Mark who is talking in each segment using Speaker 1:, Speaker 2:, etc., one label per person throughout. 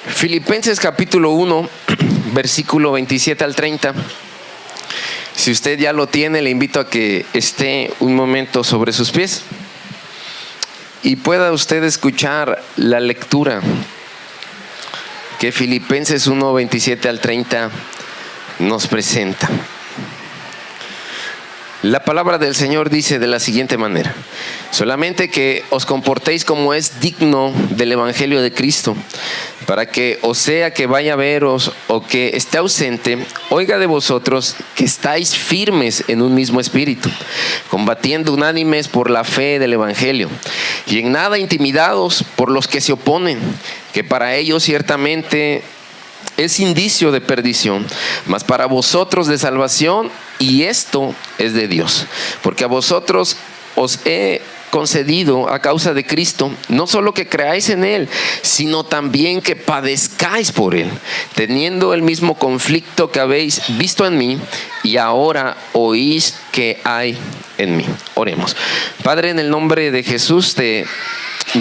Speaker 1: Filipenses capítulo 1, versículo 27 al 30. Si usted ya lo tiene, le invito a que esté un momento sobre sus pies y pueda usted escuchar la lectura que Filipenses 1, 27 al 30 nos presenta. La palabra del Señor dice de la siguiente manera: solamente que os comportéis como es digno del Evangelio de Cristo, para que, o sea que vaya a veros o que esté ausente, oiga de vosotros que estáis firmes en un mismo espíritu, combatiendo unánimes por la fe del Evangelio, y en nada intimidados por los que se oponen, que para ellos ciertamente es indicio de perdición, mas para vosotros de salvación, y esto es de Dios, porque a vosotros os he concedido a causa de Cristo, no solo que creáis en Él, sino también que padezcáis por Él, teniendo el mismo conflicto que habéis visto en mí y ahora oís que hay en mí. Oremos. Padre, en el nombre de Jesús te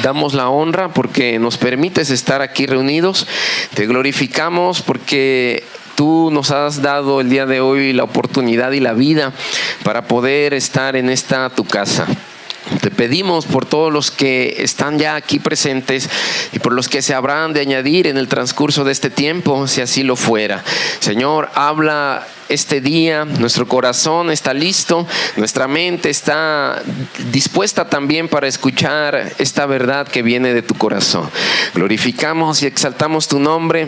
Speaker 1: damos la honra porque nos permites estar aquí reunidos. Te glorificamos porque tú nos has dado el día de hoy la oportunidad y la vida para poder estar en esta tu casa. Te pedimos por todos los que están ya aquí presentes y por los que se habrán de añadir en el transcurso de este tiempo, si así lo fuera. Señor, habla este día, nuestro corazón está listo, nuestra mente está dispuesta también para escuchar esta verdad que viene de tu corazón. Glorificamos y exaltamos tu nombre,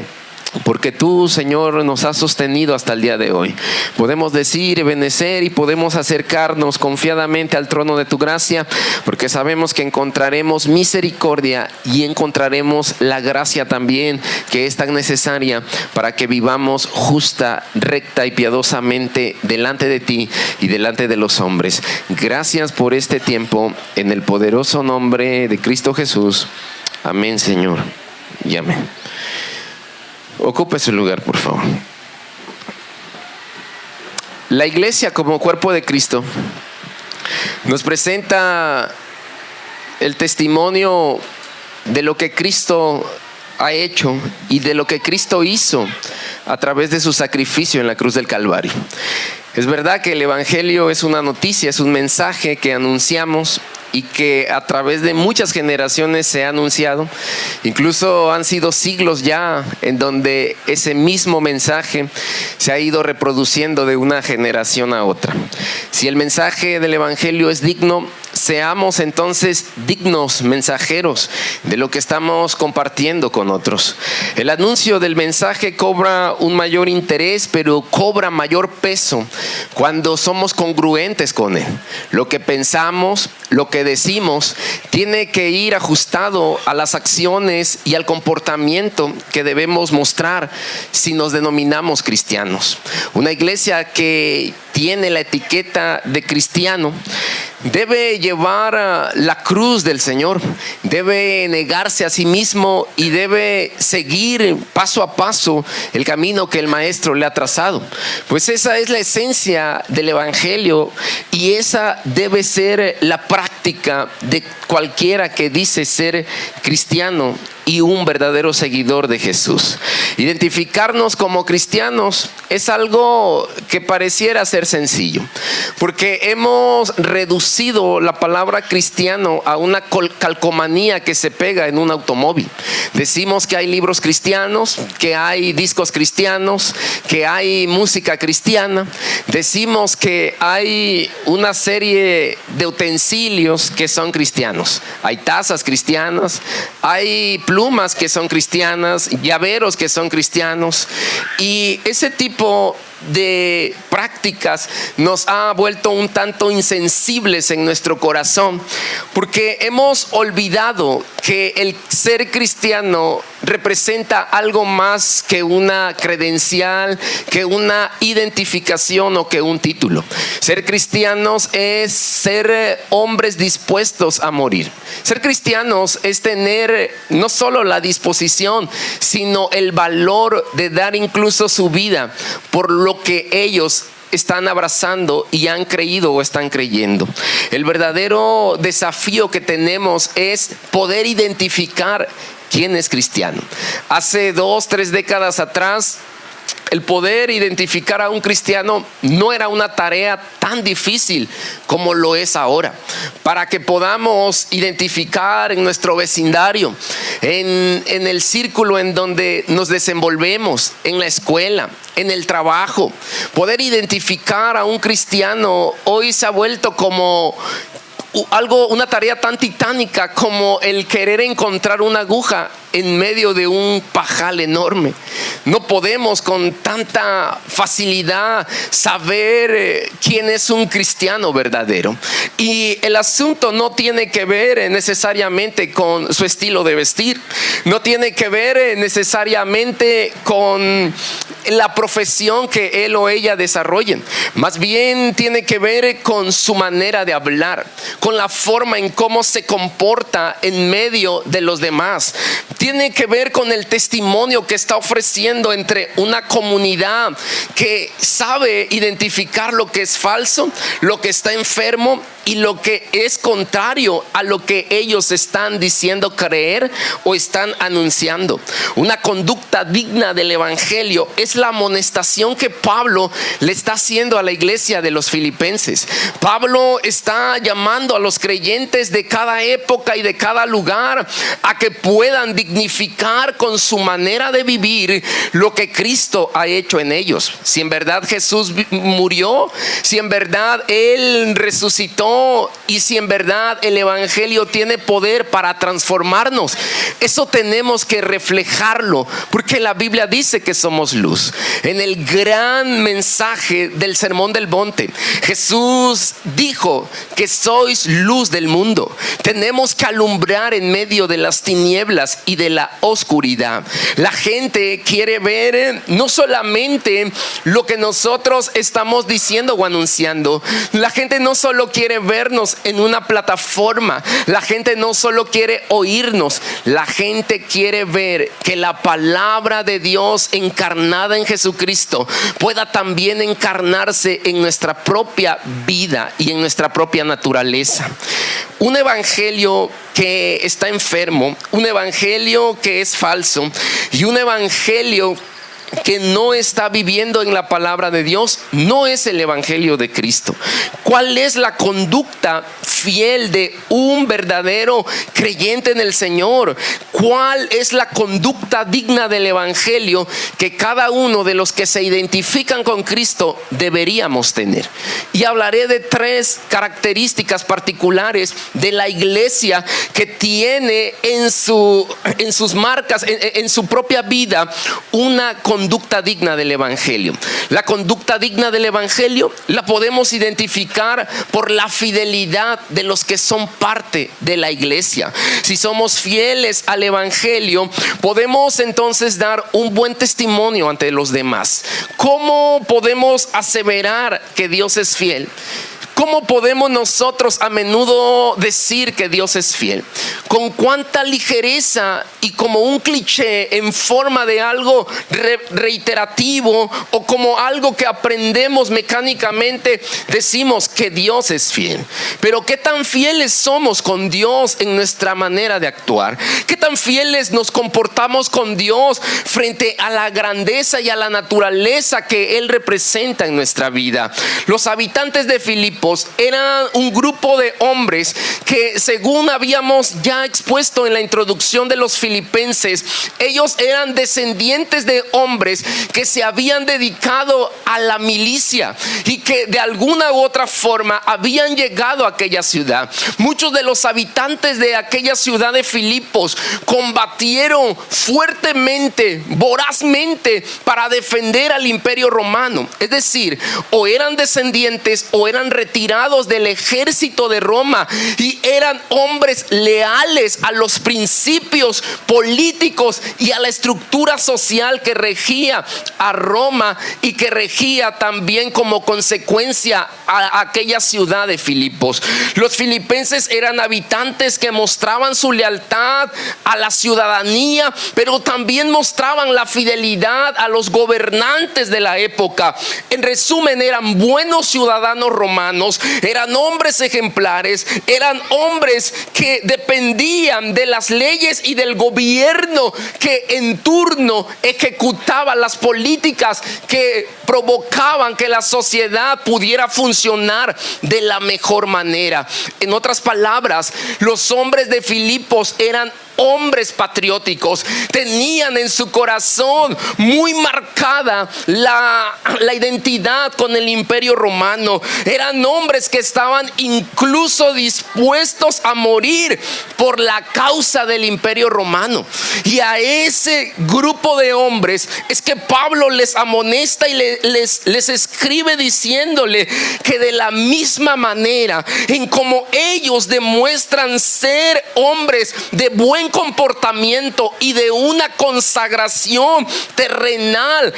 Speaker 1: porque tú, Señor, nos has sostenido hasta el día de hoy. Podemos decir y benecer y podemos acercarnos confiadamente al trono de tu gracia, porque sabemos que encontraremos misericordia y encontraremos la gracia también que es tan necesaria para que vivamos justa, recta y piadosamente delante de ti y delante de los hombres. Gracias por este tiempo, en el poderoso nombre de Cristo Jesús. Amén, Señor, y amén. Ocupe su lugar, por favor. La iglesia como cuerpo de Cristo nos presenta el testimonio de lo que Cristo ha hecho y de lo que Cristo hizo a través de su sacrificio en la cruz del Calvario. Es verdad que el Evangelio es una noticia, es un mensaje que anunciamos y que a través de muchas generaciones se ha anunciado. Incluso han sido siglos ya en donde ese mismo mensaje se ha ido reproduciendo de una generación a otra. Si el mensaje del Evangelio es digno, seamos entonces dignos mensajeros de lo que estamos compartiendo con otros. El anuncio del mensaje cobra un mayor interés, pero cobra mayor peso cuando somos congruentes con él. Lo que pensamos, lo que decimos, tiene que ir ajustado a las acciones y al comportamiento que debemos mostrar si nos denominamos cristianos. Una iglesia que tiene la etiqueta de cristiano debe llevar la cruz del Señor, debe negarse a sí mismo y debe seguir paso a paso el camino que el Maestro le ha trazado. Pues esa es la esencia del Evangelio y esa debe ser la práctica de cualquiera que dice ser cristiano y un verdadero seguidor de Jesús. Identificarnos como cristianos es algo que pareciera ser sencillo, porque hemos reducido la palabra cristiano a una calcomanía que se pega en un automóvil. Decimos que hay libros cristianos, que hay discos cristianos, que hay música cristiana. Decimos que hay una serie de utensilios que son cristianos. Hay tazas cristianas, hay plumas que son cristianas, llaveros que son cristianos, y ese tipo de prácticas nos ha vuelto un tanto insensibles en nuestro corazón, porque hemos olvidado que el ser cristiano representa algo más que una credencial, que una identificación o que un título. Ser cristianos es ser hombres dispuestos a morir. Ser cristianos es tener no solo la disposición, sino el valor de dar incluso su vida por lo que ellos están abrazando y han creído o están creyendo. El verdadero desafío que tenemos es poder identificar quién es cristiano. Hace 2, 3 décadas atrás, el poder identificar a un cristiano no era una tarea tan difícil como lo es ahora. Para que podamos identificar en nuestro vecindario, en el círculo en donde nos desenvolvemos, en la escuela, en el trabajo, poder identificar a un cristiano hoy se ha vuelto como una tarea tan titánica como el querer encontrar una aguja en medio de un pajal enorme. No podemos con tanta facilidad saber quién es un cristiano verdadero. Y el asunto no tiene que ver necesariamente con su estilo de vestir, no tiene que ver necesariamente con la profesión que él o ella desarrollen. Más bien tiene que ver con su manera de hablar, con la forma en cómo se comporta en medio de los demás. Tiene que ver con el testimonio que está ofreciendo entre una comunidad que sabe identificar lo que es falso, lo que está enfermo y lo que es contrario a lo que ellos están diciendo creer o están anunciando. Una conducta digna del evangelio es la amonestación que Pablo le está haciendo a la iglesia de los filipenses. Pablo está llamando a los creyentes de cada época y de cada lugar a que puedan dignificar con su manera de vivir lo que Cristo ha hecho en ellos. Si en verdad Jesús murió, si en verdad Él resucitó y si en verdad el evangelio tiene poder para transformarnos, eso tenemos que reflejarlo, porque la Biblia dice que somos luz. En el gran mensaje del Sermón del Monte, Jesús dijo que sois luz del mundo. Tenemos que alumbrar en medio de las tinieblas y de la oscuridad. La gente quiere ver no solamente lo que nosotros estamos diciendo o anunciando. La gente no solo quiere vernos en una plataforma. La gente no solo quiere oírnos. La gente quiere ver que la palabra de Dios encarnada en Jesucristo pueda también encarnarse en nuestra propia vida y en nuestra propia naturaleza. Un evangelio que está enfermo, un evangelio que es falso y un evangelio que no está viviendo en la palabra de Dios no es el evangelio de Cristo. ¿Cuál es la conducta fiel de un verdadero creyente en el Señor? ¿Cuál es la conducta digna del evangelio que cada uno de los que se identifican con Cristo deberíamos tener? Y hablaré de 3 características particulares de la iglesia que tiene en sus marcas, en su propia vida, una conducta digna del evangelio. La conducta digna del evangelio la podemos identificar por la fidelidad de los que son parte de la iglesia. Si somos fieles al evangelio, podemos entonces dar un buen testimonio ante los demás. ¿Cómo podemos aseverar que Dios es fiel? ¿Cómo podemos nosotros a menudo decir que Dios es fiel? Con cuánta ligereza y como un cliché en forma de algo reiterativo o como algo que aprendemos mecánicamente, decimos que Dios es fiel. Pero ¿qué tan fieles somos con Dios en nuestra manera de actuar? ¿Qué tan fieles nos comportamos con Dios frente a la grandeza y a la naturaleza que Él representa en nuestra vida? Los habitantes de Filipos eran un grupo de hombres que, según habíamos ya expuesto en la introducción de los filipenses, ellos eran descendientes de hombres que se habían dedicado a la milicia y que de alguna u otra forma habían llegado a aquella ciudad. Muchos de los habitantes de aquella ciudad de Filipos combatieron fuertemente, vorazmente, para defender al imperio romano. Es decir, o eran descendientes o eran retirados del ejército de Roma y eran hombres leales a los principios políticos y a la estructura social que regía a Roma y que regía también como consecuencia a aquella ciudad de Filipos. Los filipenses eran habitantes que mostraban su lealtad a la ciudadanía, pero también mostraban la fidelidad a los gobernantes de la época. En resumen, eran buenos ciudadanos romanos cristianos eran hombres ejemplares, eran hombres que dependían de las leyes y del gobierno que en turno ejecutaba las políticas que provocaban que la sociedad pudiera funcionar de la mejor manera. En otras palabras, los hombres de Filipos eran hombres patrióticos, tenían en su corazón muy marcada la identidad con el Imperio Romano. Eran hombres que estaban incluso dispuestos a morir por la causa del Imperio Romano. Y a ese grupo de hombres es que Pablo les amonesta y les escribe diciéndole que de la misma manera en como ellos demuestran ser hombres de buen comportamiento y de una consagración terrenal,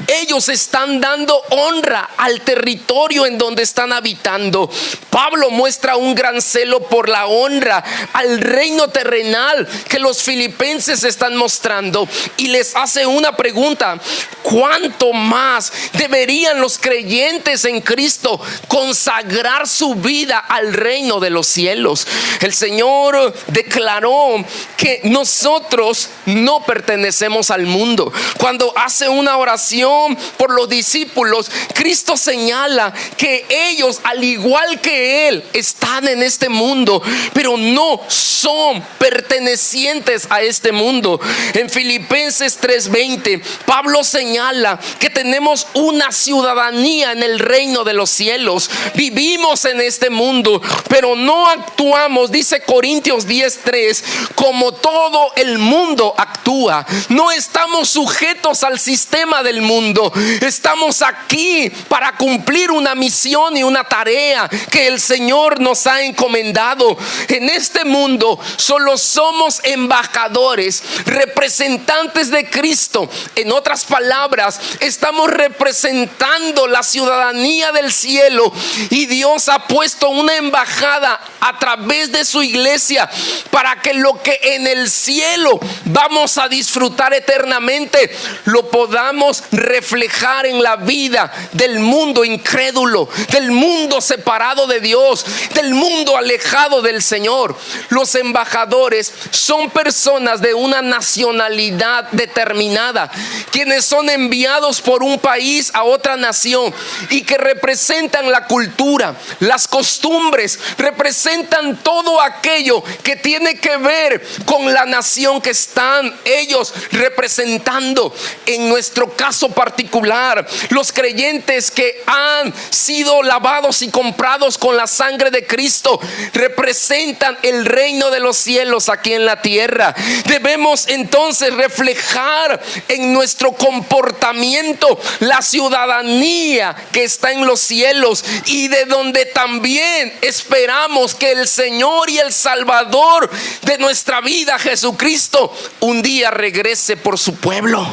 Speaker 1: ellos están dando honra al territorio en donde están habitando. Pablo muestra un gran celo por la honra al reino terrenal que los filipenses están mostrando y les hace una pregunta: ¿cuánto más deberían los creyentes en Cristo consagrar su vida al reino de los cielos? El Señor declaró que nosotros no pertenecemos al mundo. Cuando hace una oración por los discípulos, Cristo señala que ellos, al igual que Él, están en este mundo, pero no son pertenecientes a este mundo. En Filipenses 3:20, Pablo señala que tenemos una ciudadanía en el reino de los cielos. Vivimos en este mundo, pero no actuamos, dice Corintios 10:3, como todo el mundo actúa. No estamos sujetos al sistema del mundo. Estamos aquí para cumplir una misión y una tarea que el Señor nos ha encomendado. En este mundo solo somos embajadores, representantes de Cristo. En otras palabras, estamos representando la ciudadanía del cielo, y Dios ha puesto una embajada a través de su iglesia para que lo que en el cielo vamos a disfrutar eternamente lo podamos reflejar en la vida del mundo incrédulo, del mundo separado de Dios, del mundo alejado del Señor. Los embajadores son personas de una nacionalidad determinada, quienes son enviados por un país a otra nación y que representan la cultura, las costumbres, representan todo aquello que tiene que ver con la nación que están ellos representando. En nuestro caso particular, los creyentes que han sido lavados y comprados con la sangre de Cristo representan el reino de los cielos aquí en la tierra. Debemos entonces reflejar en nuestro comportamiento la ciudadanía que está en los cielos, y de donde también esperamos que el Señor y el Salvador de nuestra vida, Jesucristo, un día regrese por su pueblo.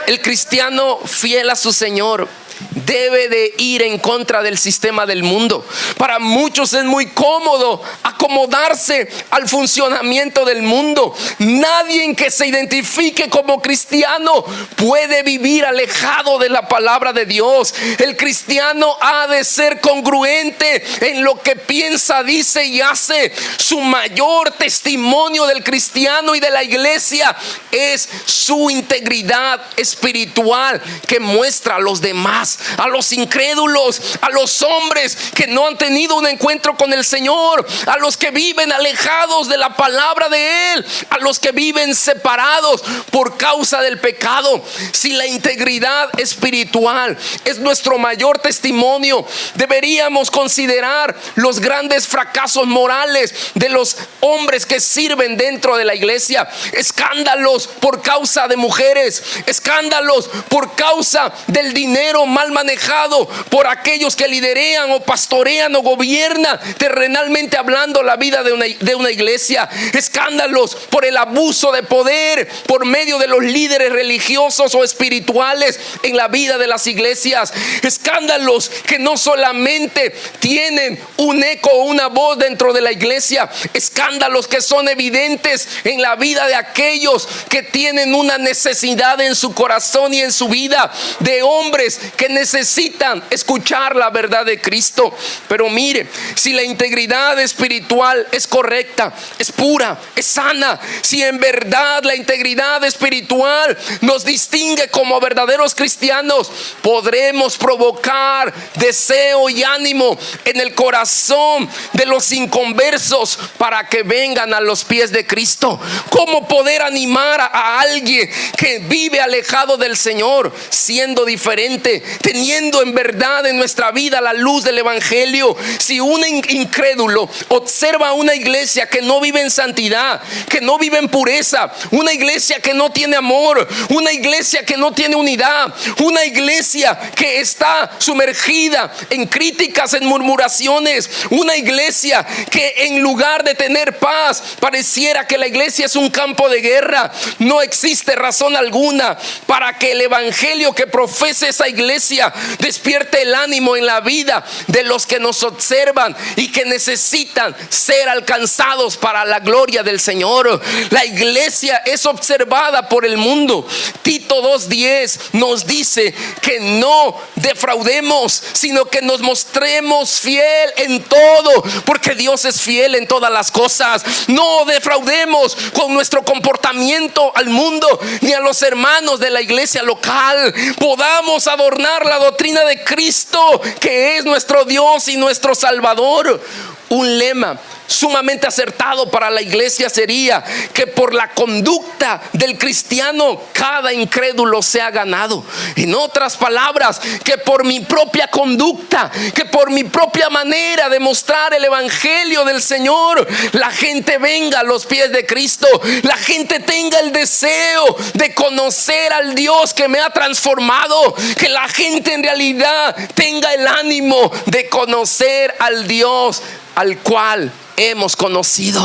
Speaker 1: El cristiano fiel a su Señor debe de ir en contra del sistema del mundo. Para muchos es muy cómodo acomodarse al funcionamiento del mundo. Nadie que se identifique como cristiano puede vivir alejado de la palabra de Dios. El cristiano ha de ser congruente en lo que piensa, dice y hace. Su mayor testimonio del cristiano y de la iglesia es su integridad espiritual que muestra a los demás, a los incrédulos, a los hombres que no han tenido un encuentro con el Señor, a los que viven alejados de la palabra de Él, a los que viven separados por causa del pecado. Si la integridad espiritual es nuestro mayor testimonio, deberíamos considerar los grandes fracasos morales de los hombres que sirven dentro de la iglesia. Escándalos por causa de mujeres, escándalos por causa del dinero mal manejado por aquellos que liderean o pastorean o gobiernan terrenalmente hablando la vida de una iglesia. Escándalos por el abuso de poder por medio de los líderes religiosos o espirituales en la vida de las iglesias. Escándalos que no solamente tienen un eco o una voz dentro de la iglesia, escándalos que son evidentes en la vida de aquellos que tienen una necesidad en su corazón y en su vida, de hombres que necesitan necesitan escuchar la verdad de Cristo. Pero mire, si la integridad espiritual es correcta, es pura, es sana, si en verdad la integridad espiritual nos distingue como verdaderos cristianos, podremos provocar deseo y ánimo en el corazón de los inconversos para que vengan a los pies de Cristo. ¿Cómo poder animar a alguien que vive alejado del Señor, siendo diferente, teniendo en verdad en nuestra vida la luz del Evangelio? Si un incrédulo observa una iglesia que no vive en santidad, que no vive en pureza, una iglesia que no tiene amor, una iglesia que no tiene unidad, una iglesia que está sumergida en críticas, en murmuraciones, una iglesia que en lugar de tener paz, pareciera que la iglesia es un campo de guerra, no existe razón alguna para que el evangelio que profesa esa iglesia despierte el ánimo en la vida de los que nos observan y que necesitan ser alcanzados para la gloria del Señor. La iglesia es observada por el mundo. Tito 2:10 nos dice que no defraudemos, sino que nos mostremos fiel en todo, porque Dios es fiel en todas las cosas. No defraudemos con nuestro comportamiento al mundo ni a los hermanos de la iglesia local. Podamos adornar la doctrina de Cristo, que es nuestro Dios y nuestro Salvador. Un lema sumamente acertado para la iglesia sería que por la conducta del cristiano cada incrédulo sea ganado. En otras palabras, que por mi propia conducta, que por mi propia manera de mostrar el evangelio del Señor, la gente venga a los pies de Cristo, la gente tenga el deseo de conocer al Dios que me ha transformado, que la gente en realidad tenga el ánimo de conocer al Dios al cual hemos conocido.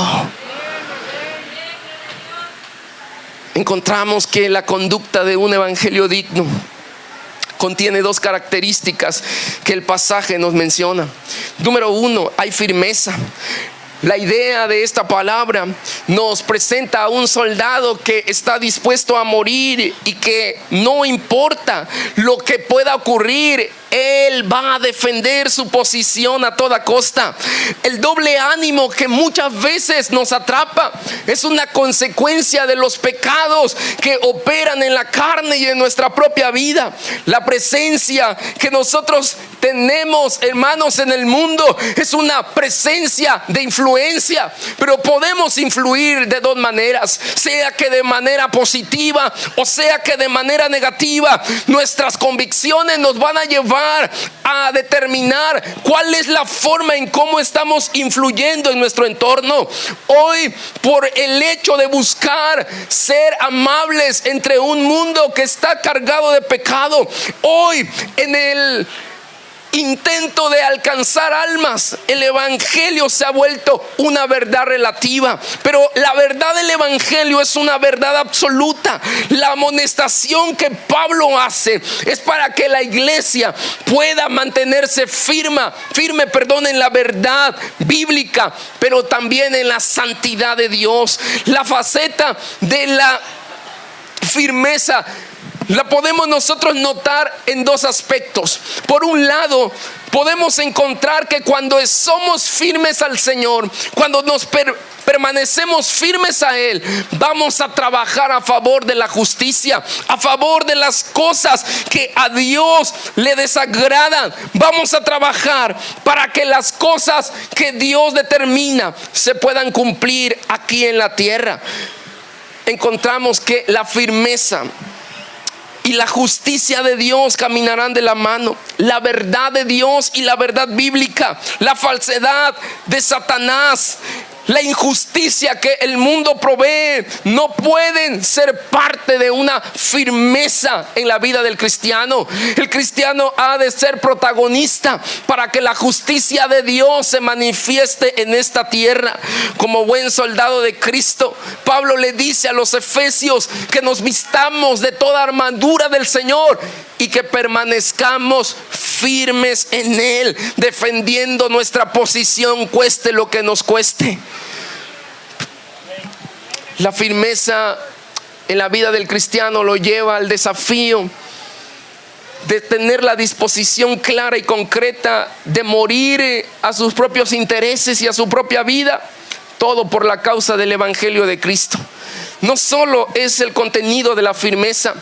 Speaker 1: Encontramos que la conducta de un evangelio digno contiene dos características que el pasaje nos menciona. Número uno, hay firmeza. La idea de esta palabra nos presenta a un soldado que está dispuesto a morir y que no importa lo que pueda ocurrir, él va a defender su posición a toda costa. El doble ánimo que muchas veces nos atrapa es una consecuencia de los pecados que operan en la carne y en nuestra propia vida. La presencia que nosotros tenemos, hermanos, en el mundo es una presencia de influencia, pero podemos influir de dos maneras, sea que de manera positiva o sea que de manera negativa. Nuestras convicciones nos van a llevar a determinar cuál es la forma en cómo estamos influyendo en nuestro entorno. Hoy, por el hecho de buscar ser amables entre un mundo que está cargado de pecado, hoy en el intento de alcanzar almas, el evangelio se ha vuelto una verdad relativa, pero la verdad del evangelio es una verdad absoluta. La amonestación que Pablo hace es para que la iglesia pueda mantenerse firme en la verdad bíblica, pero también en la santidad de Dios. La faceta de la firmeza la podemos nosotros notar en dos aspectos. Por un lado, podemos encontrar que cuando somos firmes al Señor, cuando nos permanecemos firmes a Él, vamos a trabajar a favor de la justicia, a favor de las cosas que a Dios le desagradan. Vamos a trabajar para que las cosas que Dios determina se puedan cumplir aquí en la tierra. Encontramos que la firmeza y la justicia de Dios caminarán de la mano. La verdad de Dios y la verdad bíblica, la falsedad de Satanás, la injusticia que el mundo provee, no pueden ser parte de una firmeza en la vida del cristiano. El cristiano ha de ser protagonista para que la justicia de Dios se manifieste en esta tierra. Como buen soldado de Cristo, Pablo le dice a los efesios que nos vistamos de toda armadura del Señor y que permanezcamos firmes en Él, defendiendo nuestra posición, cueste lo que nos cueste. La firmeza en la vida del cristiano lo lleva al desafío de tener la disposición clara y concreta de morir a sus propios intereses y a su propia vida, todo por la causa del Evangelio de Cristo. No solo es el contenido de la firmeza.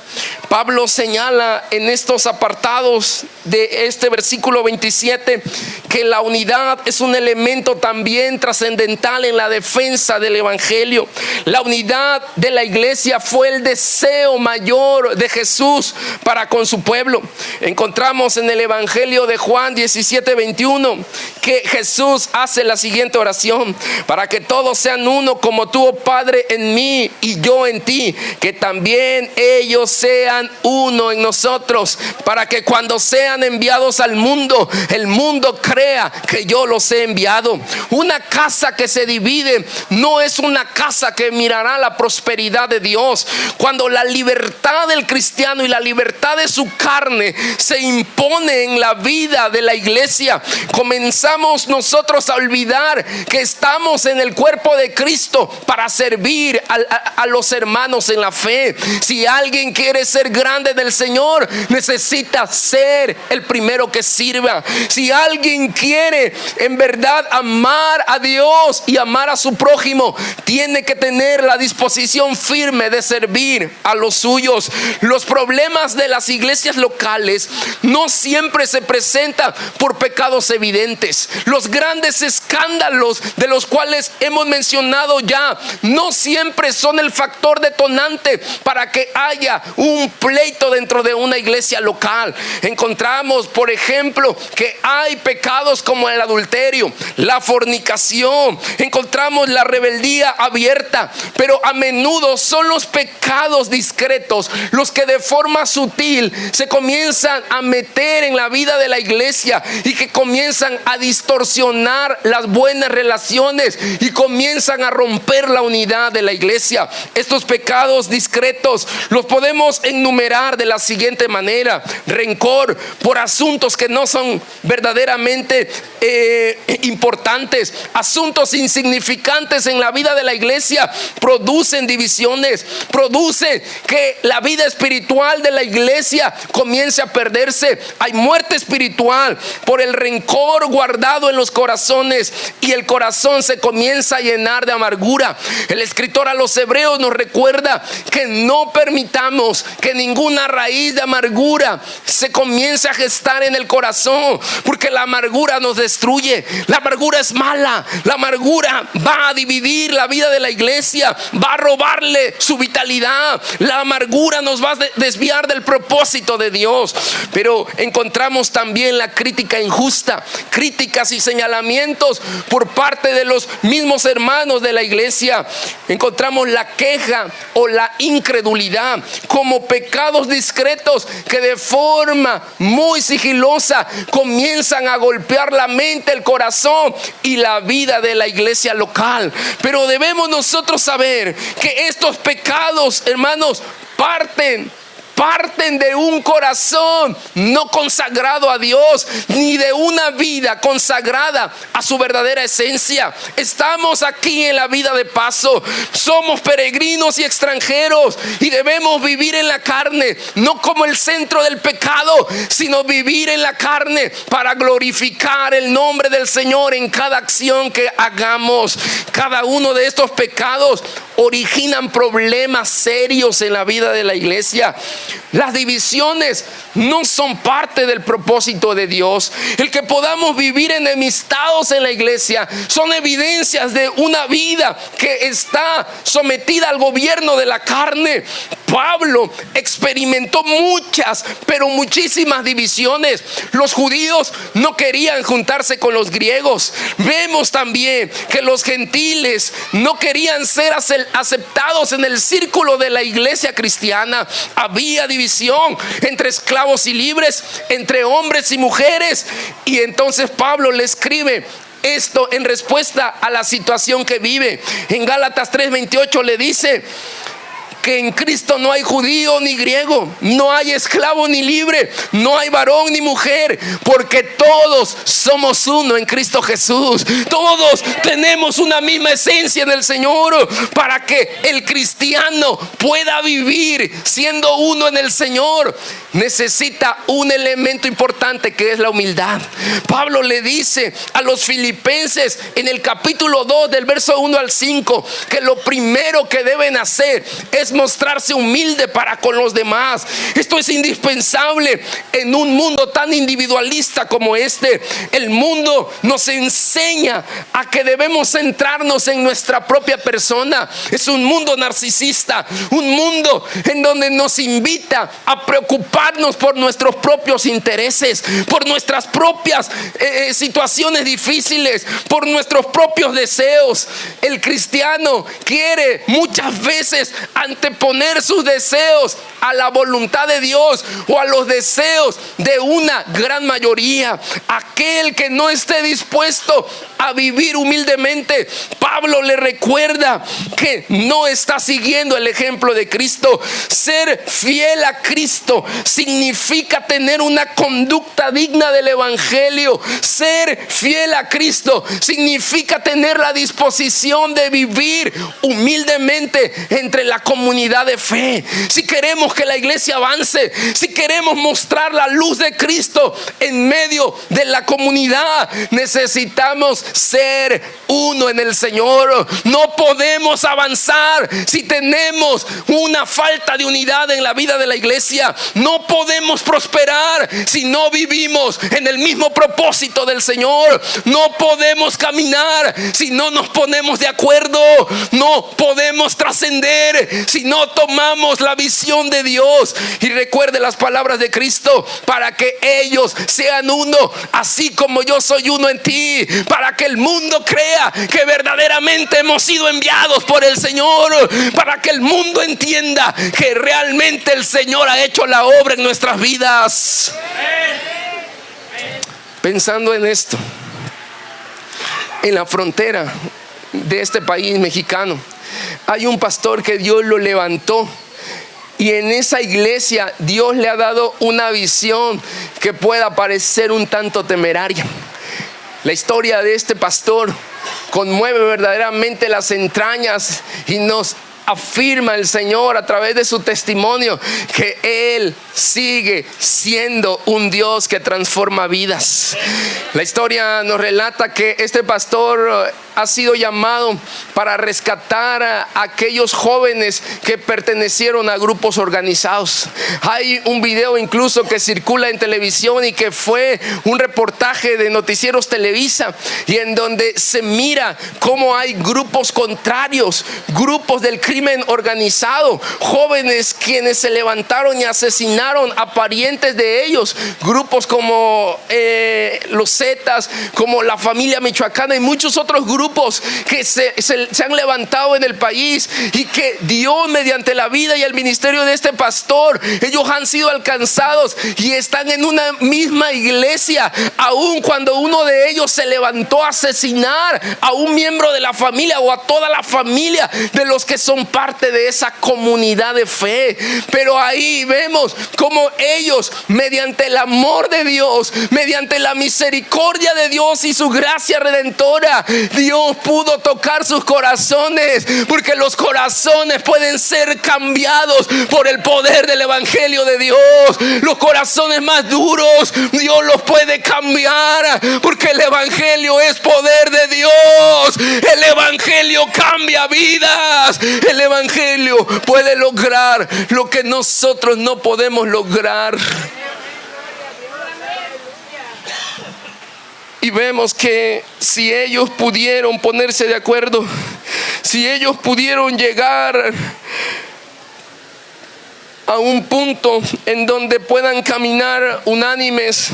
Speaker 1: Pablo señala en estos apartados de este versículo 27 que la unidad es un elemento también trascendental en la defensa del Evangelio. La unidad de la iglesia fue el deseo mayor de Jesús para con su pueblo. Encontramos en el Evangelio de Juan 17:21 que Jesús hace la siguiente oración: para que todos sean uno como tú, oh Padre, en mí y yo en ti, que también ellos sean uno en nosotros, para que cuando sean enviados al mundo, el mundo crea que yo los he enviado. Una casa que se divide no es una casa que mirará la prosperidad de Dios. Cuando la libertad del cristiano y la libertad de su carne se impone en la vida de la iglesia, comenzamos nosotros a olvidar que estamos en el cuerpo de Cristo para servir a los hermanos en la fe. Si alguien quiere ser grande del Señor, necesita ser el primero que sirva. Si alguien quiere en verdad amar a Dios y amar a su prójimo, tiene que tener la disposición firme de servir a los suyos. Los problemas de las iglesias locales no siempre se presentan por pecados evidentes. Los grandes escándalos de los cuales hemos mencionado ya no siempre son el factor detonante para que haya un pleito dentro de una iglesia local. Encontramos, por ejemplo, que hay pecados como el adulterio, la fornicación, encontramos la rebeldía abierta, pero a menudo son los pecados discretos los que de forma sutil se comienzan a meter en la vida de la iglesia y que comienzan a distorsionar las buenas relaciones y comienzan a romper la unidad de la iglesia. Estos pecados discretos los podemos enumerar de la siguiente manera: rencor por asuntos que no son verdaderamente importantes, asuntos insignificantes en la vida de la iglesia, producen divisiones, produce que la vida espiritual de la iglesia comience a perderse. Hay muerte espiritual por el rencor guardado en los corazones y el corazón se comienza a llenar de amargura. El escritor a los Hebreos nos recuerda que no permitamos que ninguna raíz de amargura se comience a gestar en el corazón, porque la amargura nos destruye. La amargura es mala. La amargura va a dividir la vida de la iglesia, va a robarle su vitalidad. La amargura nos va a desviar del propósito de Dios. Pero encontramos también la crítica injusta, críticas y señalamientos por parte de los mismos hermanos de la iglesia. Encontramos la queja o la incredulidad como pecados discretos que de forma muy sigilosa comienzan a golpear la mente, el corazón y la vida de la iglesia local. Pero debemos nosotros saber que estos pecados, hermanos, parten de un corazón no consagrado a Dios, ni de una vida consagrada a su verdadera esencia. Estamos aquí en la vida de paso, somos peregrinos y extranjeros y debemos vivir en la carne, no como el centro del pecado, sino vivir en la carne para glorificar el nombre del Señor en cada acción que hagamos. Cada uno de estos pecados originan problemas serios en la vida de la iglesia. Las divisiones no son parte del propósito de Dios. El que podamos vivir enemistados en la iglesia son evidencias de una vida que está sometida al gobierno de la carne. Pablo experimentó muchísimas divisiones. Los judíos no querían juntarse con los griegos. Vemos también que los gentiles no querían ser aceptados en el círculo de la iglesia cristiana. Había división entre esclavos y libres, entre hombres y mujeres. Y entonces Pablo le escribe esto en respuesta a la situación que vive. En Gálatas 3:28 le dice Porque en Cristo no hay judío ni griego, no hay esclavo ni libre, no hay varón ni mujer, porque todos somos uno en Cristo Jesús. Todos tenemos una misma esencia en el Señor. Para que el cristiano pueda vivir siendo uno en el Señor, necesita un elemento importante, que es la humildad. Pablo le dice a los filipenses en el capítulo 2 del verso 1 al 5 que lo primero que deben hacer es mostrarse humilde para con los demás. Esto es indispensable en un mundo tan individualista como este. El mundo nos enseña a que debemos centrarnos en nuestra propia persona. Es un mundo narcisista, un mundo en donde nos invita a preocuparnos por nuestros propios intereses, por nuestras propias situaciones difíciles, por nuestros propios deseos. El cristiano quiere muchas veces anteponer sus deseos a la voluntad de Dios o a los deseos de una gran mayoría. Aquel que no esté dispuesto a vivir humildemente, Pablo le recuerda que no está siguiendo el ejemplo de Cristo. Ser fiel a Cristo significa tener una conducta digna del Evangelio. Ser fiel a Cristo significa tener la disposición de vivir humildemente entre la comunidad de fe. Si queremos que la iglesia avance, si queremos mostrar la luz de Cristo en medio de la comunidad, necesitamos ser uno en el Señor. No podemos avanzar si tenemos una falta de unidad en la vida de la iglesia. No podemos prosperar si no vivimos en el mismo propósito del Señor. No podemos caminar si no nos ponemos de acuerdo. No podemos trascender si no tomamos la visión de Dios. Y recuerde las palabras de Cristo: para que ellos sean uno, así como yo soy uno en ti, para que el mundo crea que verdaderamente hemos sido enviados por el Señor, para que el mundo entienda que realmente el Señor ha hecho la obra en nuestras vidas. Pensando en esto, en la frontera de este país mexicano hay un pastor que Dios lo levantó, y en esa iglesia Dios le ha dado una visión que pueda parecer un tanto temeraria. La historia de este pastor conmueve verdaderamente las entrañas y nos afirma el Señor a través de su testimonio que Él sigue siendo un Dios que transforma vidas. La historia nos relata que este pastor ha sido llamado para rescatar a aquellos jóvenes que pertenecieron a grupos organizados. Hay un video incluso que circula en televisión y que fue un reportaje de Noticieros Televisa, y en donde se mira cómo hay grupos contrarios, grupos del crimen organizado, jóvenes quienes se levantaron y asesinaron a parientes de ellos, grupos como los Zetas, como la familia michoacana y muchos otros grupos que se han levantado en el país, y que Dios, mediante la vida y el ministerio de este pastor, ellos han sido alcanzados y están en una misma iglesia, aun cuando uno de ellos se levantó a asesinar a un miembro de la familia o a toda la familia de los que son parte de esa comunidad de fe. Pero ahí vemos cómo ellos, mediante el amor de Dios, mediante la misericordia de Dios y su gracia redentora, Dios pudo tocar sus corazones, porque los corazones pueden ser cambiados por el poder del Evangelio de Dios. Los corazones más duros Dios los puede cambiar, porque el Evangelio es poder de Dios. El Evangelio cambia vidas. El Evangelio puede lograr lo que nosotros no podemos lograr. Y vemos que si ellos pudieron ponerse de acuerdo, si ellos pudieron llegar a un punto en donde puedan caminar unánimes,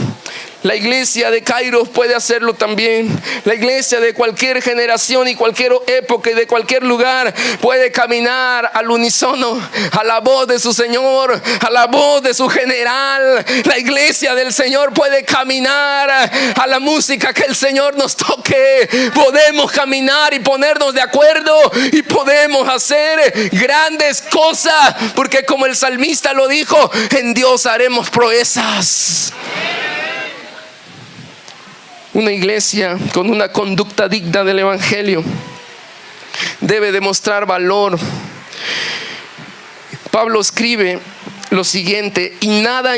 Speaker 1: La iglesia de Kairos puede hacerlo también. La iglesia de cualquier generación y cualquier época y de cualquier lugar puede caminar al unísono, a la voz de su Señor, a la voz de su general. La iglesia del Señor puede caminar a la música que el Señor nos toque. Podemos caminar y ponernos de acuerdo y podemos hacer grandes cosas, porque como el salmista lo dijo, en Dios haremos proezas. Una iglesia con una conducta digna del Evangelio debe demostrar valor. Pablo escribe lo siguiente: y nada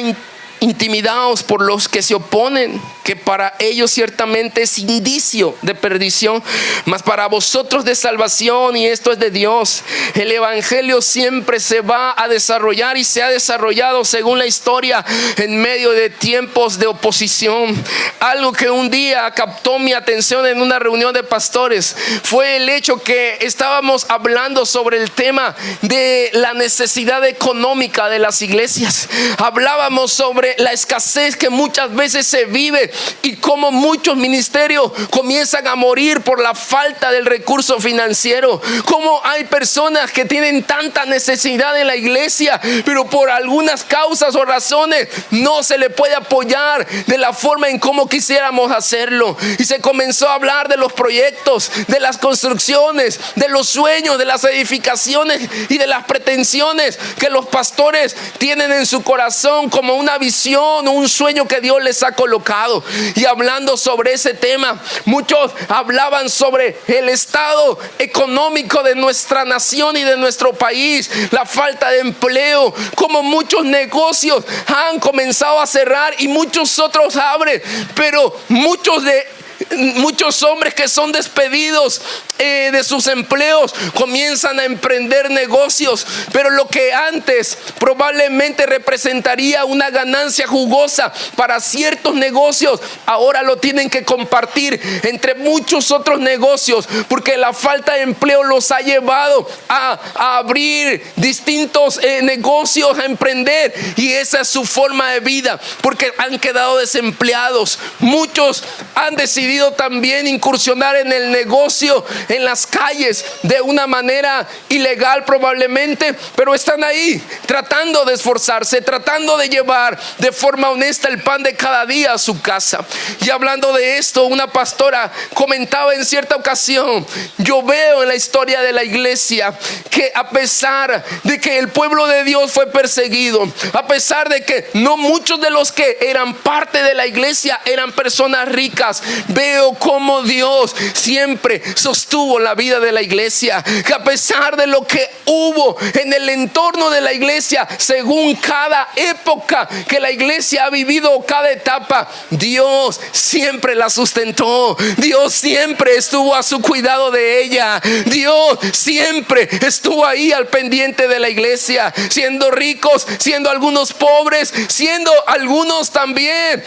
Speaker 1: intimidaos por los que se oponen, que para ellos ciertamente es indicio de perdición, mas para vosotros de salvación, y esto es de Dios. El evangelio siempre se va a desarrollar y se ha desarrollado, según la historia, en medio de tiempos de oposición. Algo que un día captó mi atención en una reunión de pastores fue el hecho que estábamos hablando sobre el tema de la necesidad económica de las iglesias. Hablábamos sobre la escasez que muchas veces se vive y cómo muchos ministerios comienzan a morir por la falta del recurso financiero. Cómo hay personas que tienen tanta necesidad en la iglesia, pero por algunas causas o razones no se le puede apoyar de la forma en cómo quisiéramos hacerlo. Y se comenzó a hablar de los proyectos, de las construcciones, de los sueños, de las edificaciones y de las pretensiones que los pastores tienen en su corazón como una visión, un sueño que Dios les ha colocado. Y hablando sobre ese tema, muchos hablaban sobre el estado económico de nuestra nación y de nuestro país, la falta de empleo, como muchos negocios han comenzado a cerrar y muchos otros abren, pero muchos hombres que son despedidos de sus empleos comienzan a emprender negocios, pero lo que antes probablemente representaría una ganancia jugosa para ciertos negocios, ahora lo tienen que compartir entre muchos otros negocios, porque la falta de empleo los ha llevado a abrir distintos negocios, a emprender, y esa es su forma de vida, porque han quedado desempleados. Muchos han decidido también incursionar en el negocio en las calles de una manera ilegal probablemente, pero están ahí tratando de esforzarse, tratando de llevar de forma honesta el pan de cada día a su casa. Y hablando de esto, una pastora comentaba en cierta ocasión: yo veo en la historia de la iglesia que a pesar de que el pueblo de Dios fue perseguido, a pesar de que no muchos de los que eran parte de la iglesia eran personas ricas, veo cómo Dios siempre sostuvo la vida de la iglesia, que a pesar de lo que hubo en el entorno de la iglesia, según cada época que la iglesia ha vivido, cada etapa, Dios siempre la sustentó. Dios siempre estuvo a su cuidado de ella. Dios siempre estuvo ahí al pendiente de la iglesia, siendo ricos, siendo algunos pobres, siendo algunos también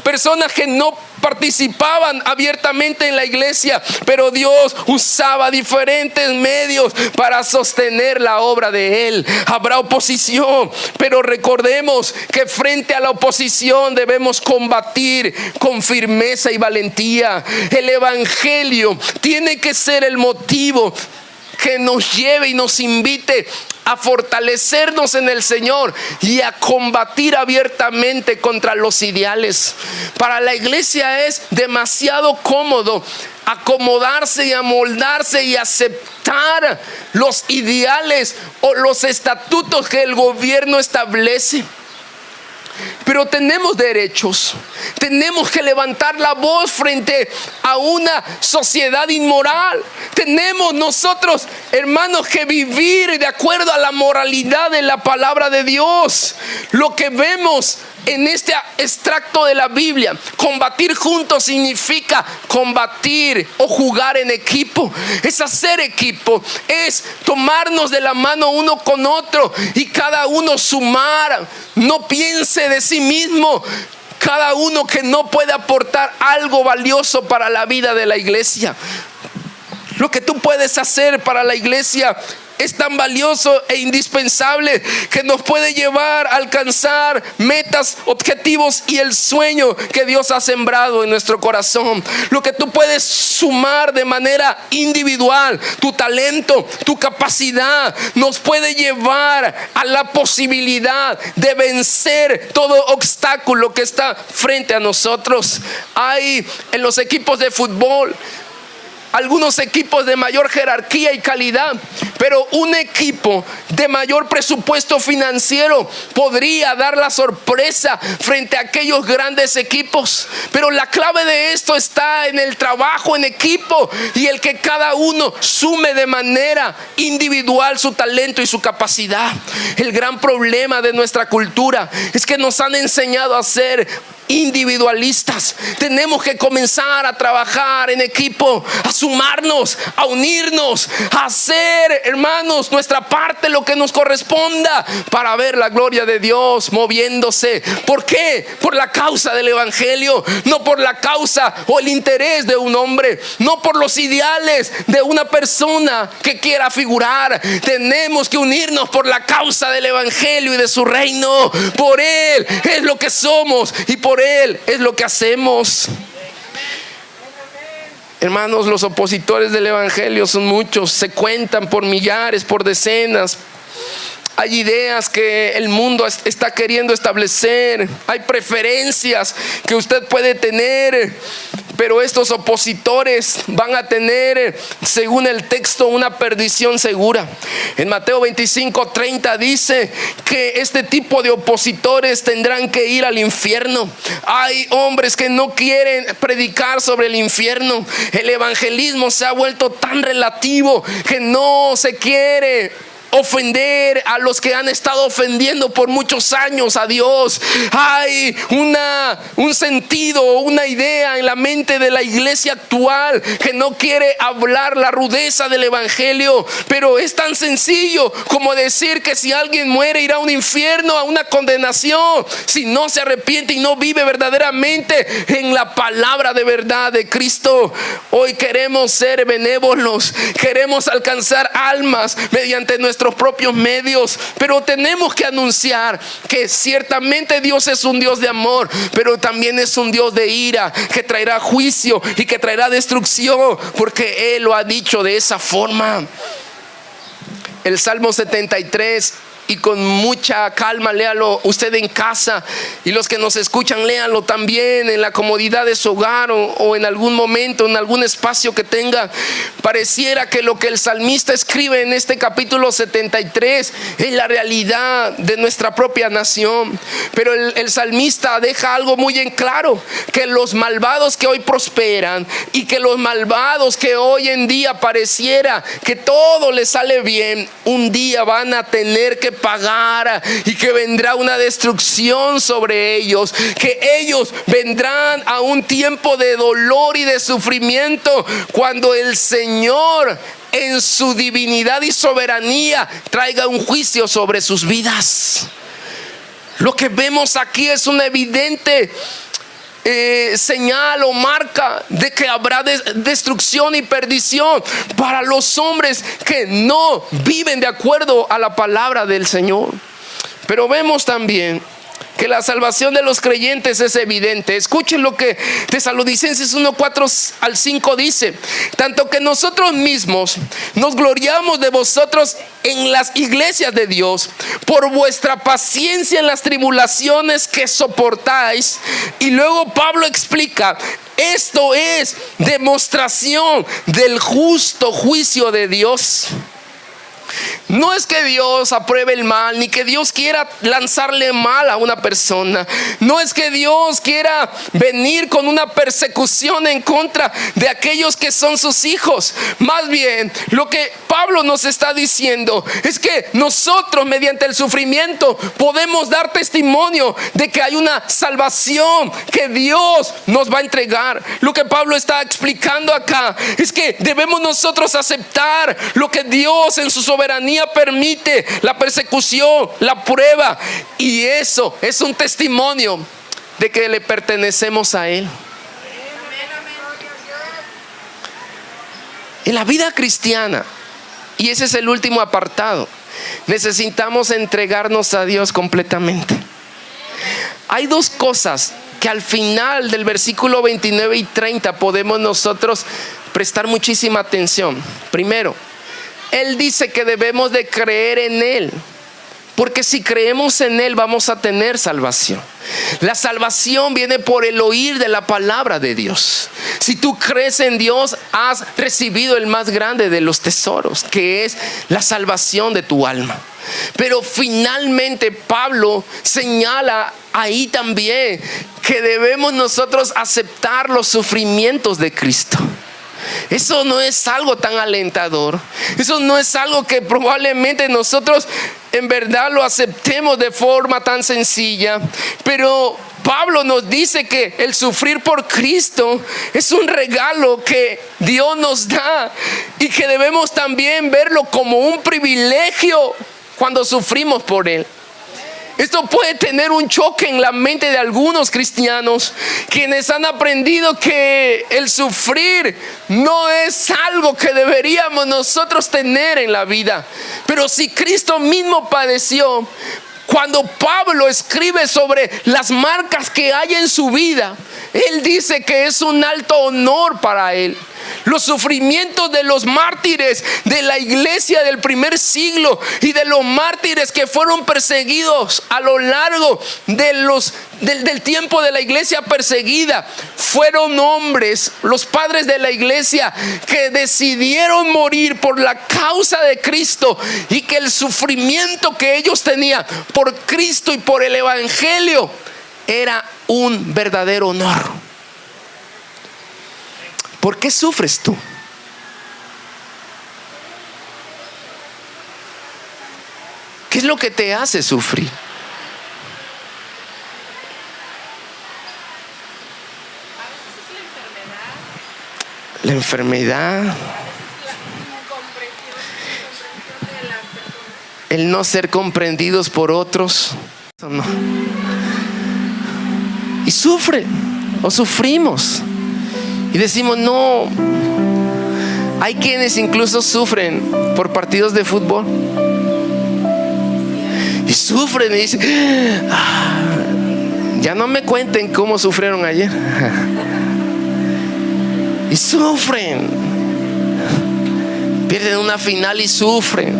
Speaker 1: personas que no participaban abiertamente en la iglesia, pero Dios usaba diferentes medios para sostener la obra de Él. Habrá oposición, pero recordemos que frente a la oposición debemos combatir con firmeza y valentía. El evangelio tiene que ser el motivo que nos lleve y nos invite a fortalecernos en el Señor y a combatir abiertamente contra los ideales. Para la iglesia es demasiado cómodo acomodarse y amoldarse y aceptar los ideales o los estatutos que el gobierno establece. Pero tenemos derechos, tenemos que levantar la voz frente a una sociedad inmoral. Tenemos nosotros, hermanos, que vivir de acuerdo a la moralidad de la palabra de Dios. Lo que vemos en este extracto de la Biblia, combatir juntos significa combatir o jugar en equipo. Es hacer equipo, es tomarnos de la mano uno con otro y cada uno sumar. No piense de sí mismo, cada uno que no puede aportar algo valioso para la vida de la iglesia. Lo que tú puedes hacer para la iglesia es tan valioso e indispensable que nos puede llevar a alcanzar metas, objetivos y el sueño que Dios ha sembrado en nuestro corazón. Lo que tú puedes sumar de manera individual, tu talento, tu capacidad, nos puede llevar a la posibilidad de vencer todo obstáculo que está frente a nosotros. Hay en los equipos de fútbol algunos equipos de mayor jerarquía y calidad, pero un equipo de mayor presupuesto financiero podría dar la sorpresa frente a aquellos grandes equipos. Pero la clave de esto está en el trabajo en equipo y el que cada uno sume de manera individual su talento y su capacidad. El gran problema de nuestra cultura es que nos han enseñado a ser individualistas. Tenemos que comenzar a trabajar en equipo, a sumarnos, a unirnos, a hacer, hermanos, nuestra parte, lo que nos corresponda para ver la gloria de Dios moviéndose. ¿Por qué? Por la causa del evangelio, no por la causa o el interés de un hombre, no por los ideales de una persona que quiera figurar. Tenemos que unirnos por la causa del evangelio y de su reino. Por Él es lo que somos y por Él es lo que hacemos. Hermanos, los opositores del evangelio son muchos, se cuentan por millares, por decenas. Hay ideas que el mundo está queriendo establecer, hay preferencias que usted puede tener, pero estos opositores van a tener, según el texto, una perdición segura. En Mateo 25:30 dice que este tipo de opositores tendrán que ir al infierno. Hay hombres que no quieren predicar sobre el infierno. El evangelismo se ha vuelto tan relativo que no se quiere ofender a los que han estado ofendiendo por muchos años a Dios. Hay un sentido, una idea en la mente de la iglesia actual que no quiere hablar la rudeza del evangelio, pero es tan sencillo como decir que si alguien muere irá a un infierno, a una condenación, si no se arrepiente y no vive verdaderamente en la palabra de verdad de Cristo. Hoy queremos ser benévolos, queremos alcanzar almas mediante nuestros propios medios, pero tenemos que anunciar que ciertamente Dios es un Dios de amor, pero también es un Dios de ira, que traerá juicio y que traerá destrucción, porque Él lo ha dicho de esa forma. El Salmo 73, y con mucha calma léalo usted en casa, y los que nos escuchan léanlo también en la comodidad de su hogar o en algún momento, en algún espacio que tenga. Pareciera que lo que el salmista escribe en este capítulo 73 es la realidad de nuestra propia nación, pero el salmista deja algo muy en claro: que los malvados que hoy prosperan y que los malvados que hoy en día pareciera que todo les sale bien, un día van a tener que pagar, y que vendrá una destrucción sobre ellos, que ellos vendrán a un tiempo de dolor y de sufrimiento cuando el Señor en su divinidad y soberanía traiga un juicio sobre sus vidas. Lo que vemos aquí es una evidente señal o marca de que habrá destrucción y perdición para los hombres que no viven de acuerdo a la palabra del Señor. Pero vemos también que la salvación de los creyentes es evidente. Escuchen lo que Tesalonicenses 1:4-5 dice: tanto que nosotros mismos nos gloriamos de vosotros en las iglesias de Dios por vuestra paciencia en las tribulaciones que soportáis. Y luego Pablo explica: esto es demostración del justo juicio de Dios. No es que Dios apruebe el mal, ni que Dios quiera lanzarle mal a una persona. No es que Dios quiera venir con una persecución en contra de aquellos que son sus hijos. Más bien, lo que Pablo nos está diciendo es que nosotros, mediante el sufrimiento, podemos dar testimonio de que hay una salvación que Dios nos va a entregar. Lo que Pablo está explicando acá es que debemos nosotros aceptar lo que Dios en su soberanía permite, la persecución, la prueba, y eso es un testimonio de que le pertenecemos a Él. En la vida cristiana Y ese es el último apartado. Necesitamos entregarnos a Dios completamente. Hay dos cosas que al final del versículo 29 y 30 podemos nosotros prestar muchísima atención. Primero, Él dice que debemos de creer en Él, porque si creemos en Él vamos a tener salvación. La salvación viene por el oír de la palabra de Dios. Si tú crees en Dios, has recibido el más grande de los tesoros, que es la salvación de tu alma. Pero finalmente Pablo señala ahí también que debemos nosotros aceptar los sufrimientos de Cristo. Eso no es algo tan alentador. Eso no es algo que probablemente nosotros en verdad lo aceptemos de forma tan sencilla. Pero Pablo nos dice que el sufrir por Cristo es un regalo que Dios nos da y que debemos también verlo como un privilegio cuando sufrimos por Él. Esto puede tener un choque en la mente de algunos cristianos, quienes han aprendido que el sufrir no es algo que deberíamos nosotros tener en la vida. Pero si Cristo mismo padeció, cuando Pablo escribe sobre las marcas que hay en su vida, él dice que es un alto honor para él. Los sufrimientos de los mártires de la iglesia del primer siglo y de los mártires que fueron perseguidos a lo largo del tiempo de la iglesia perseguida, fueron hombres, los padres de la iglesia, que decidieron morir por la causa de Cristo, y que el sufrimiento que ellos tenían por Cristo y por el evangelio era un verdadero honor. ¿Por qué sufres tú? ¿Qué es lo que te hace sufrir? La enfermedad, el no ser comprendidos por otros, no. Y sufre o sufrimos. Y decimos, no. Hay quienes incluso sufren por partidos de fútbol. Y sufren y dicen, ya no me cuenten cómo sufrieron ayer. Y sufren. Pierden una final y sufren.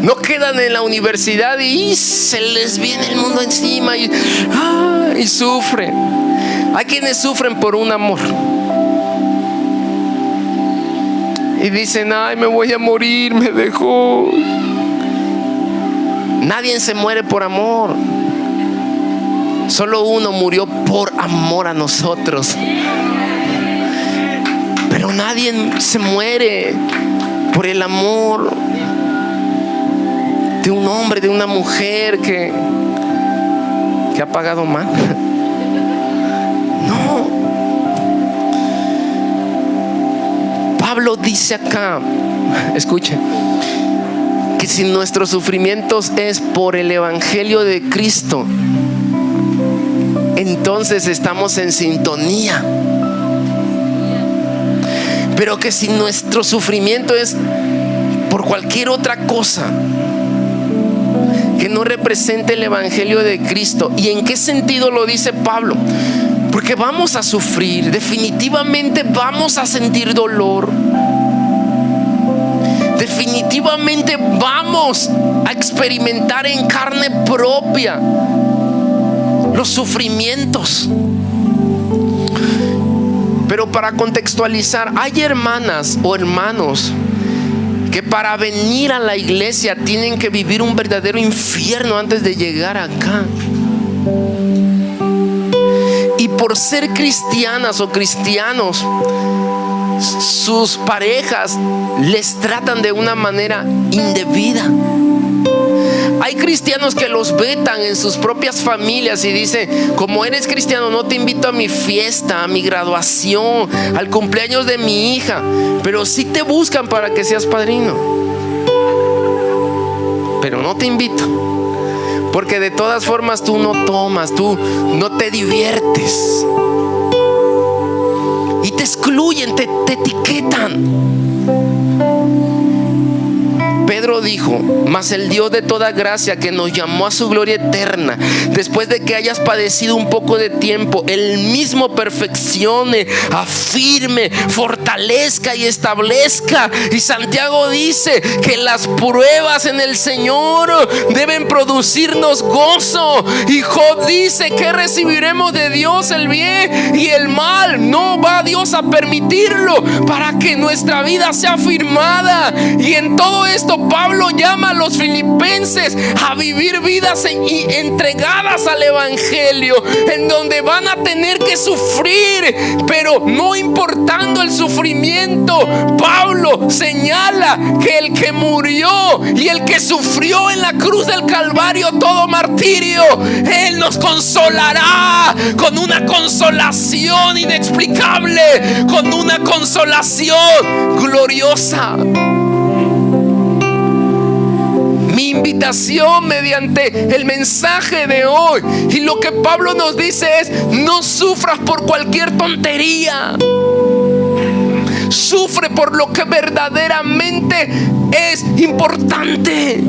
Speaker 1: No quedan en la universidad y se les viene el mundo encima y sufren. Hay quienes sufren por un amor. Y dicen, ay, me voy a morir, me dejó. Nadie se muere por amor. Solo uno murió por amor a nosotros. Pero nadie se muere por el amor de un hombre, de una mujer que ha pagado mal. No. Pablo dice acá, escuche, que si nuestros sufrimientos es por el evangelio de Cristo, entonces estamos en sintonía. Pero que si nuestro sufrimiento es por cualquier otra cosa que no represente el evangelio de Cristo. ¿Y en qué sentido lo dice Pablo? Porque vamos a sufrir, definitivamente vamos a sentir dolor, definitivamente vamos a experimentar en carne propia los sufrimientos. Pero para contextualizar, hay hermanas o hermanos que para venir a la iglesia tienen que vivir un verdadero infierno antes de llegar acá. Y por ser cristianas o cristianos, sus parejas les tratan de una manera indebida. Hay cristianos que los vetan en sus propias familias y dicen, como eres cristiano no te invito a mi fiesta, a mi graduación, al cumpleaños de mi hija, pero sí te buscan para que seas padrino, pero no te invito. Porque de todas formas tú no tomas, tú no te diviertes. Y te excluyen, te etiquetan. Pedro dijo: mas el Dios de toda gracia, que nos llamó a su gloria eterna, después de que hayas padecido un poco de tiempo, Él mismo perfeccione, afirme, fortalezca y establezca. Y Santiago dice que las pruebas en el Señor deben producirnos gozo. Y Job dice que recibiremos de Dios el bien y el mal. No va Dios a permitirlo para que nuestra vida sea afirmada. Y en todo esto Pablo llama a los filipenses a vivir vidas entregadas al evangelio, en donde van a tener que sufrir, pero no importando el sufrimiento, Pablo señala que el que murió y el que sufrió en la cruz del Calvario todo martirio, Él nos consolará con una consolación inexplicable, con una consolación gloriosa. Mi invitación mediante el mensaje de hoy y lo que Pablo nos dice es: no sufras por cualquier tontería. Sufre por lo que verdaderamente es importante,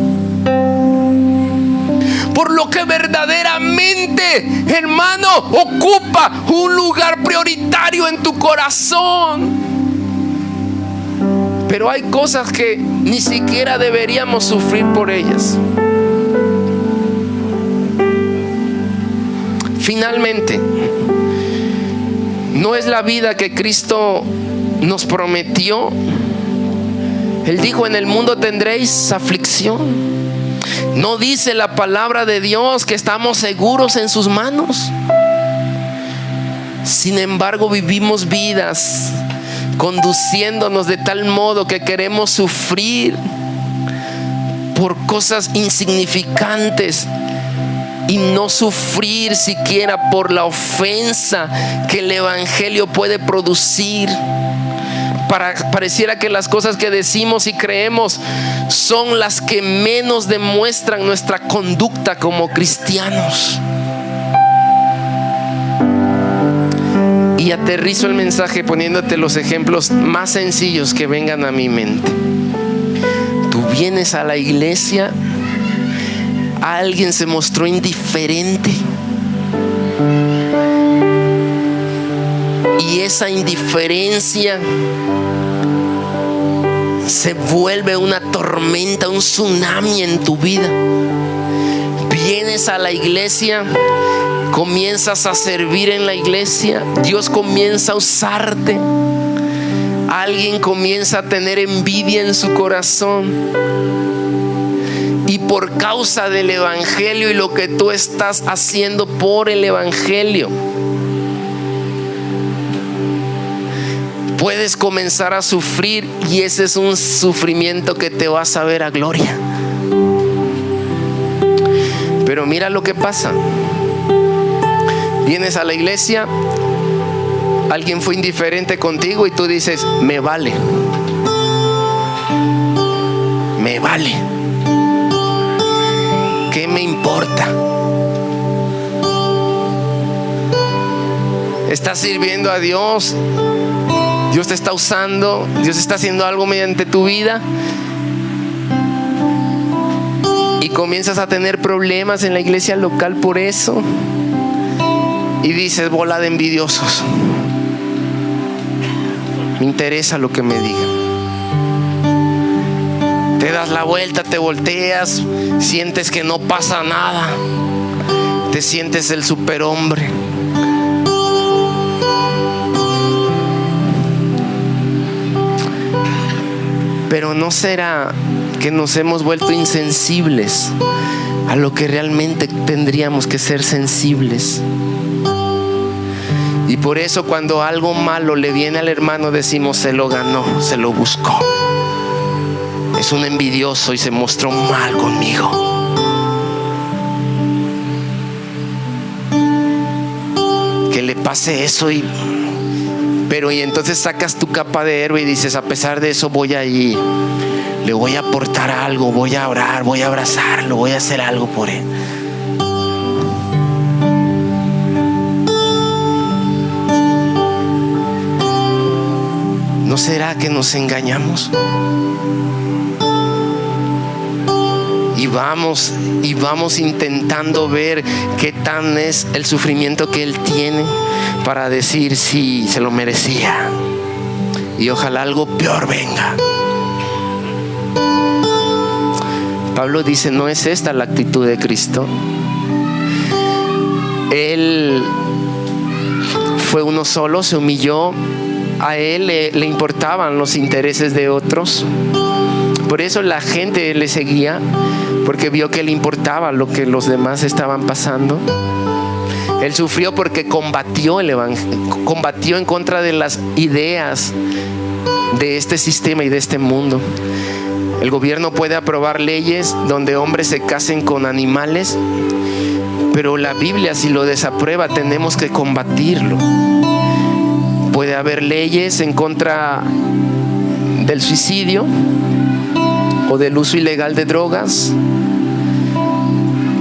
Speaker 1: por lo que verdaderamente, hermano, ocupa un lugar prioritario en tu corazón. Pero hay cosas que ni siquiera deberíamos sufrir por ellas. Finalmente, no es la vida que Cristo nos prometió. Él dijo: en el mundo tendréis aflicción. ¿No dice la palabra de Dios que estamos seguros en sus manos? Sin embargo, vivimos vidas conduciéndonos de tal modo que queremos sufrir por cosas insignificantes y no sufrir siquiera por la ofensa que el evangelio puede producir. Pareciera que las cosas que decimos y creemos son las que menos demuestran nuestra conducta como cristianos. Y aterrizo el mensaje poniéndote los ejemplos más sencillos que vengan a mi mente. Tú vienes a la iglesia, alguien se mostró indiferente, y esa indiferencia se vuelve una tormenta, un tsunami en tu vida. Vienes a la iglesia, comienzas a servir en la iglesia, Dios comienza a usarte, alguien comienza a tener envidia en su corazón, y por causa del evangelio y lo que tú estás haciendo por el evangelio, puedes comenzar a sufrir, y ese es un sufrimiento que te va a saber a gloria. Pero mira lo que pasa. Vienes a la iglesia, alguien fue indiferente contigo y tú dices: me vale. Me vale. ¿Qué me importa? Estás sirviendo a Dios, Dios te está usando, Dios está haciendo algo mediante tu vida, y comienzas a tener problemas en la iglesia local por eso. Y dices: bola de envidiosos, me interesa lo que me digan. Te das la vuelta, te volteas, sientes que no pasa nada, te sientes el superhombre. Pero ¿no será que nos hemos vuelto insensibles a lo que realmente tendríamos que ser sensibles? Y por eso cuando algo malo le viene al hermano decimos: se lo ganó, se lo buscó, es un envidioso y se mostró mal conmigo. Que le pase eso y entonces sacas tu capa de héroe y dices: a pesar de eso voy a ir, le voy a aportar algo, voy a orar, voy a abrazarlo, voy a hacer algo por él. ¿No será que nos engañamos? Y vamos intentando ver qué tan es el sufrimiento que Él tiene para decir sí, se lo merecía. Y ojalá algo peor venga. Pablo dice, no es esta la actitud de Cristo. Él fue uno solo, se humilló. A Él le importaban los intereses de otros. Por eso la gente le seguía, porque vio que le importaba lo que los demás estaban pasando. Él sufrió porque combatió el evangelio, combatió en contra de las ideas de este sistema y de este mundo. El gobierno puede aprobar leyes donde hombres se casen con animales, pero la Biblia, si lo desaprueba, tenemos que combatirlo. Puede haber leyes en contra del suicidio o del uso ilegal de drogas,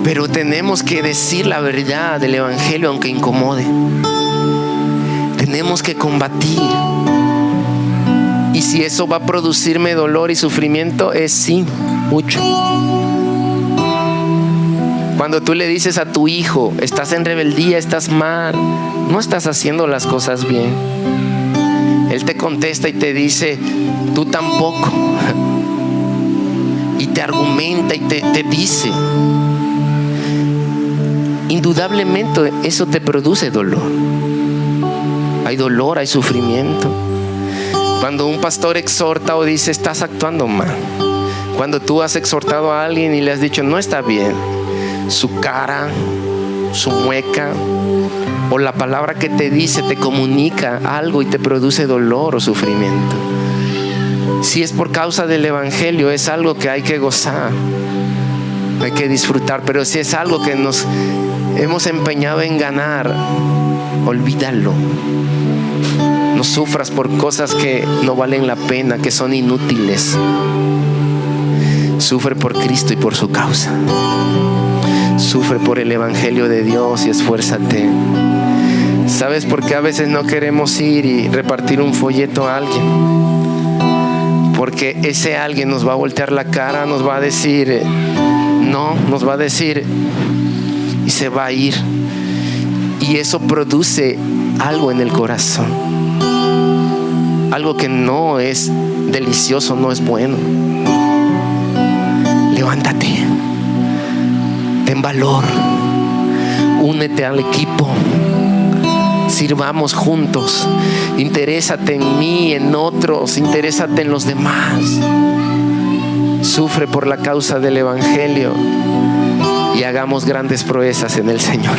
Speaker 1: pero tenemos que decir la verdad del evangelio aunque incomode. Tenemos que combatir. Y si eso va a producirme dolor y sufrimiento, es sí, mucho. Cuando tú le dices a tu hijo, estás en rebeldía, estás mal, no estás haciendo las cosas bien, él te contesta y te dice, tú tampoco. Y te argumenta y te dice. Indudablemente eso te produce dolor. Hay dolor, hay sufrimiento. Cuando un pastor exhorta o dice, estás actuando mal. Cuando tú has exhortado a alguien y le has dicho, no está bien, su cara, su mueca o la palabra que te dice te comunica algo y te produce dolor o sufrimiento. Si es por causa del evangelio, es algo que hay que gozar, hay que disfrutar. Pero si es algo que nos hemos empeñado en ganar, olvídalo. No sufras por cosas que no valen la pena, que son inútiles. Sufre por Cristo y por su causa. Sufre por el evangelio de Dios y esfuérzate. ¿Sabes por qué a veces no queremos ir y repartir un folleto a alguien? Porque ese alguien nos va a voltear la cara, nos va a decir no, nos va a decir y se va a ir. Y eso produce algo en el corazón, algo que no es delicioso, no es bueno. Levántate, ten valor, únete al equipo, sirvamos juntos. Interésate en mí, en otros, interésate en los demás. Sufre por la causa del evangelio y hagamos grandes proezas en el Señor.